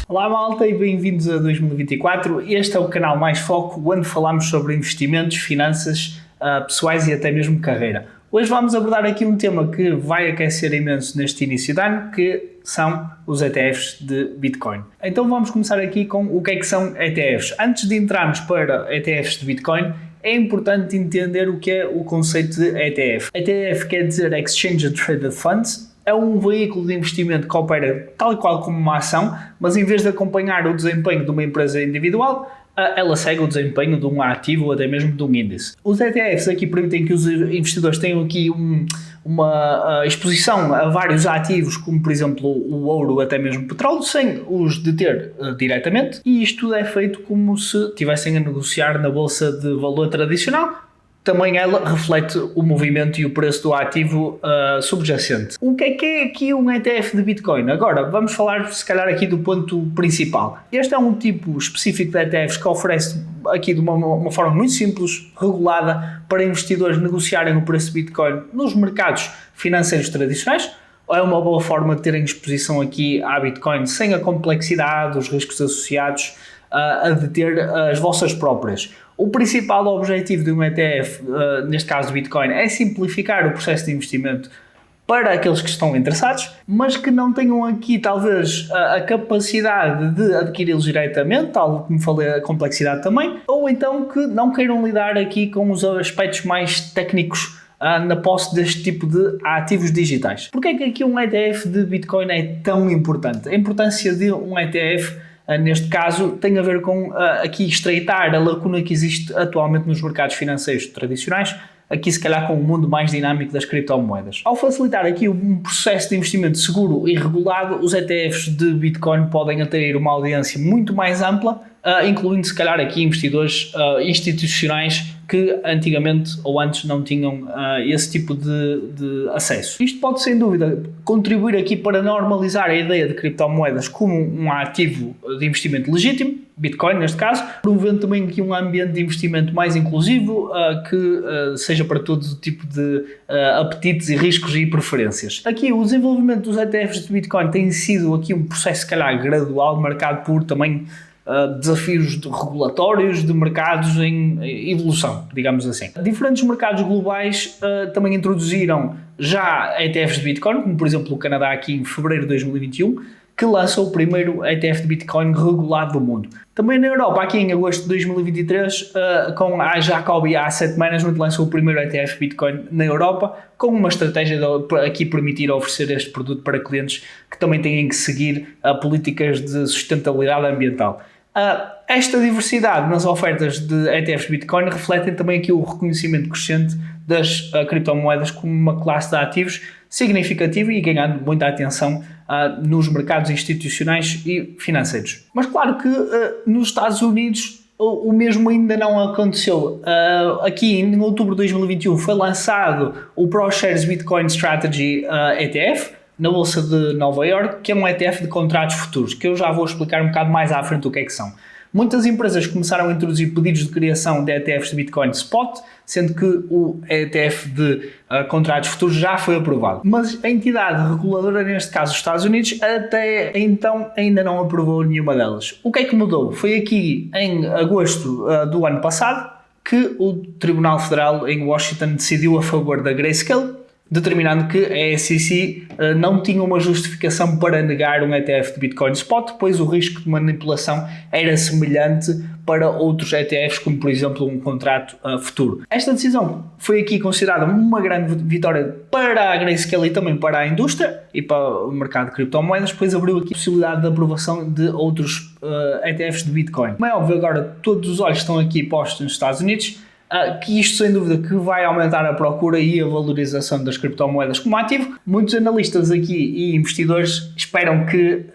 Olá malta e bem-vindos a 2024. Este é o canal Mais Foco, onde falamos sobre investimentos, finanças pessoais e até mesmo carreira. Hoje vamos abordar aqui um tema que vai aquecer imenso neste início de ano, que são os ETFs de Bitcoin. Então vamos começar aqui com o que é que são ETFs. Antes de entrarmos para ETFs de Bitcoin, é importante entender o que é o conceito de ETF. ETF quer dizer Exchange Traded Funds. É um veículo de investimento que opera tal e qual como uma ação, mas em vez de acompanhar o desempenho de uma empresa individual, ela segue o desempenho de um ativo ou até mesmo de um índice. Os ETFs aqui permitem que os investidores tenham aqui uma exposição a vários ativos, como por exemplo o ouro ou até mesmo o petróleo, sem os deter diretamente, e isto tudo é feito como se estivessem a negociar na bolsa de valor tradicional. Também ela reflete o movimento e o preço do ativo subjacente. O que é aqui um ETF de Bitcoin? Agora, vamos falar se calhar aqui do ponto principal. Este é um tipo específico de ETFs que oferece aqui de uma forma muito simples, regulada, para investidores negociarem o preço de Bitcoin nos mercados financeiros tradicionais. É uma boa forma de terem exposição aqui à Bitcoin sem a complexidade, os riscos associados a deter as vossas próprias. O principal objetivo de um ETF, neste caso do Bitcoin, é simplificar o processo de investimento para aqueles que estão interessados, mas que não tenham aqui talvez a capacidade de adquiri-los diretamente, tal como falei, a complexidade também, ou então que não queiram lidar aqui com os aspectos mais técnicos na posse deste tipo de ativos digitais. Porquê é que aqui um ETF de Bitcoin é tão importante? A importância de um ETF neste caso, tem a ver com aqui estreitar a lacuna que existe atualmente nos mercados financeiros tradicionais, aqui se calhar com o mundo mais dinâmico das criptomoedas. Ao facilitar aqui um processo de investimento seguro e regulado, os ETFs de Bitcoin podem atrair uma audiência muito mais ampla, incluindo se calhar aqui investidores institucionais que antigamente ou antes não tinham esse tipo de acesso. Isto pode sem dúvida contribuir aqui para normalizar a ideia de criptomoedas como um ativo de investimento legítimo, Bitcoin neste caso, promovendo também aqui um ambiente de investimento mais inclusivo, que seja para todo tipo de apetites e riscos e preferências. Aqui o desenvolvimento dos ETFs de Bitcoin tem sido aqui um processo se calhar gradual, marcado por também desafios regulatórios de mercados em evolução, digamos assim. Diferentes mercados globais também introduziram já ETFs de Bitcoin, como por exemplo o Canadá aqui em fevereiro de 2021, que lançou o primeiro ETF de Bitcoin regulado do mundo. Também na Europa, aqui em agosto de 2023, com a Jacobi Asset Management, lançou o primeiro ETF Bitcoin na Europa, com uma estratégia de aqui permitir oferecer este produto para clientes que também têm que seguir políticas de sustentabilidade ambiental. Esta diversidade nas ofertas de ETFs Bitcoin refletem também aqui o reconhecimento crescente das criptomoedas como uma classe de ativos significativa e ganhando muita atenção nos mercados institucionais e financeiros. Mas claro que nos Estados Unidos o mesmo ainda não aconteceu. Aqui em outubro de 2021 foi lançado o ProShares Bitcoin Strategy ETF na Bolsa de Nova York, que é um ETF de contratos futuros, que eu já vou explicar um bocado mais à frente o que é que são. Muitas empresas começaram a introduzir pedidos de criação de ETFs de Bitcoin Spot, sendo que o ETF de contratos futuros já foi aprovado. Mas a entidade reguladora, neste caso os Estados Unidos, até então ainda não aprovou nenhuma delas. O que é que mudou? Foi aqui em agosto do ano passado que o Tribunal Federal em Washington decidiu a favor da Grayscale, determinando que a SEC não tinha uma justificação para negar um ETF de Bitcoin Spot, pois o risco de manipulação era semelhante para outros ETFs, como por exemplo um contrato futuro. Esta decisão foi aqui considerada uma grande vitória para a Grayscale e também para a indústria e para o mercado de criptomoedas, pois abriu aqui a possibilidade de aprovação de outros ETFs de Bitcoin. Como é óbvio, agora todos os olhos estão aqui postos nos Estados Unidos, que isto sem dúvida que vai aumentar a procura e a valorização das criptomoedas como ativo. Muitos analistas aqui e investidores esperam que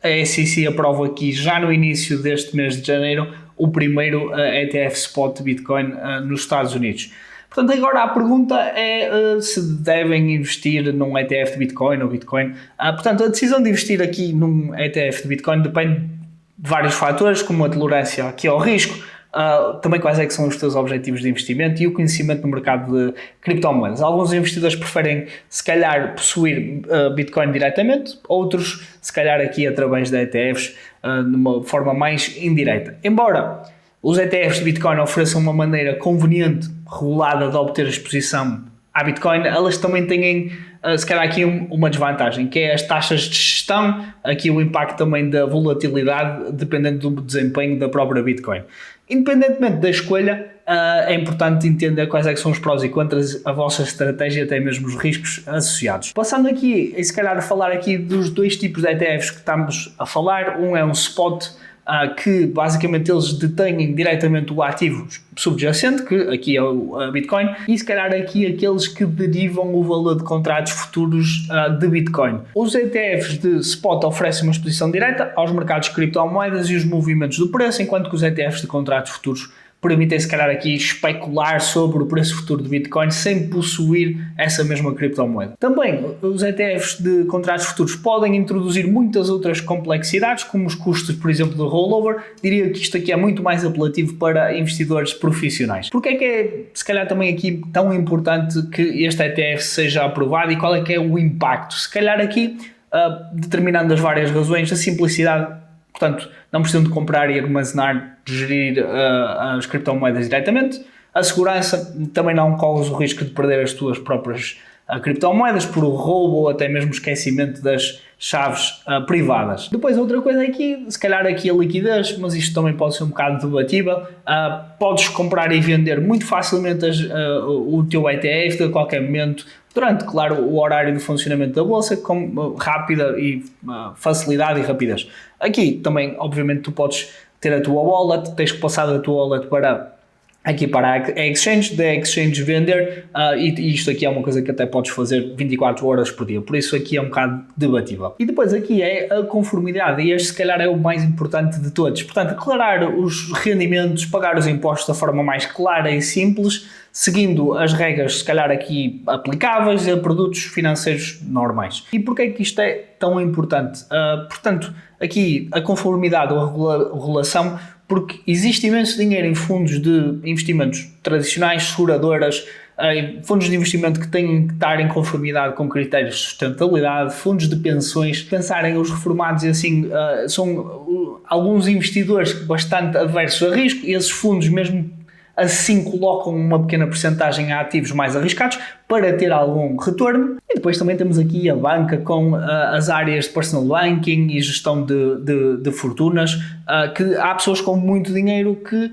a SEC aprove aqui já no início deste mês de janeiro o primeiro ETF Spot de Bitcoin nos Estados Unidos. Portanto, agora a pergunta é se devem investir num ETF de Bitcoin ou Bitcoin. Portanto, a decisão de investir aqui num ETF de Bitcoin depende de vários fatores, como a tolerância aqui ao risco, também quais é que são os teus objetivos de investimento e o conhecimento no mercado de criptomoedas. Alguns investidores preferem, se calhar, possuir Bitcoin diretamente, outros, se calhar, aqui através de ETFs, de uma forma mais indireta. Embora os ETFs de Bitcoin ofereçam uma maneira conveniente, regulada de obter a exposição à Bitcoin, elas também têm, se calhar, aqui uma desvantagem, que é as taxas de gestão, aqui o impacto também da volatilidade, dependendo do desempenho da própria Bitcoin. Independentemente da escolha, é importante entender quais é que são os prós e contras, a vossa estratégia e até mesmo os riscos associados. Passando aqui, e se calhar a falar aqui dos dois tipos de ETFs que estamos a falar, um é um spot, que basicamente eles detêm diretamente o ativo subjacente, que aqui é o Bitcoin, e se calhar aqui aqueles que derivam o valor de contratos futuros de Bitcoin. Os ETFs de spot oferecem uma exposição direta aos mercados de criptomoedas e os movimentos do preço, enquanto que os ETFs de contratos futuros permitem, se calhar, aqui especular sobre o preço futuro de Bitcoin sem possuir essa mesma criptomoeda. Também, os ETFs de contratos futuros podem introduzir muitas outras complexidades, como os custos, por exemplo, do rollover. Diria que isto aqui é muito mais apelativo para investidores profissionais. Porque é que é, se calhar, também aqui tão importante que este ETF seja aprovado e qual é que é o impacto? Se calhar aqui, determinando as várias razões, a simplicidade. Portanto, não precisam de comprar e armazenar, gerir as criptomoedas diretamente. A segurança, também não corres o risco de perder as tuas próprias criptomoedas por roubo ou até mesmo esquecimento das chaves privadas. Depois, outra coisa aqui, se calhar aqui a liquidez, mas isto também pode ser um bocado debatível. Podes comprar e vender muito facilmente o teu ETF a qualquer momento, durante, claro, o horário de funcionamento da bolsa, com rápida e facilidade e rapidez. Aqui também, obviamente, tu podes ter a tua wallet, tens que passar da tua wallet para a exchange, da exchange vender, e isto aqui é uma coisa que até podes fazer 24 horas por dia, por isso aqui é um bocado debatível. E depois aqui é a conformidade, e este se calhar é o mais importante de todos. Portanto, declarar os rendimentos, pagar os impostos da forma mais clara e simples, seguindo as regras, se calhar aqui aplicáveis a produtos financeiros normais. E porquê é que isto é tão importante? Portanto, aqui a conformidade ou a regulação, porque existe imenso dinheiro em fundos de investimentos tradicionais, seguradoras, fundos de investimento que têm que estar em conformidade com critérios de sustentabilidade, fundos de pensões, pensarem os reformados e assim, são alguns investidores bastante adversos a risco, e esses fundos mesmo assim colocam uma pequena percentagem a ativos mais arriscados para ter algum retorno. E depois também temos aqui a banca com as áreas de personal banking e gestão de fortunas, que há pessoas com muito dinheiro que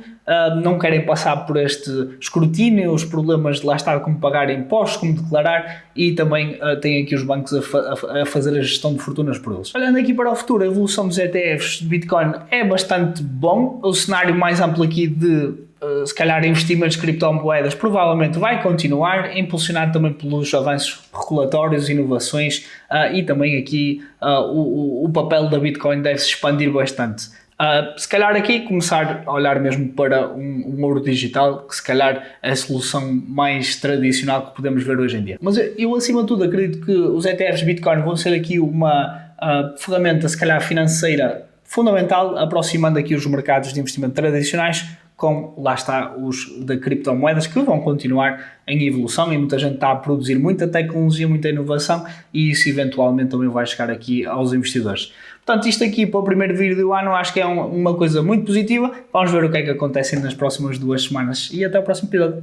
não querem passar por este escrutínio, os problemas de lá estar, como pagar impostos, como declarar, e também têm aqui os bancos a fazer a gestão de fortunas por eles. Olhando aqui para o futuro, a evolução dos ETFs de Bitcoin é bastante bom. O cenário mais amplo aqui de se calhar investimentos de criptomoedas provavelmente vai continuar, impulsionado também pelos avanços regulatórios, inovações, e também aqui o papel da Bitcoin deve se expandir bastante. Se calhar aqui começar a olhar mesmo para um ouro digital, que se calhar é a solução mais tradicional que podemos ver hoje em dia. Mas eu acima de tudo acredito que os ETFs de Bitcoin vão ser aqui uma ferramenta se calhar financeira fundamental, aproximando aqui os mercados de investimento tradicionais com, lá está, os de criptomoedas, que vão continuar em evolução, e muita gente está a produzir muita tecnologia, muita inovação, e isso eventualmente também vai chegar aqui aos investidores. Portanto, isto aqui para o primeiro vídeo do ano acho que é uma coisa muito positiva. Vamos ver o que é que acontece nas próximas 2 semanas, e até o próximo episódio.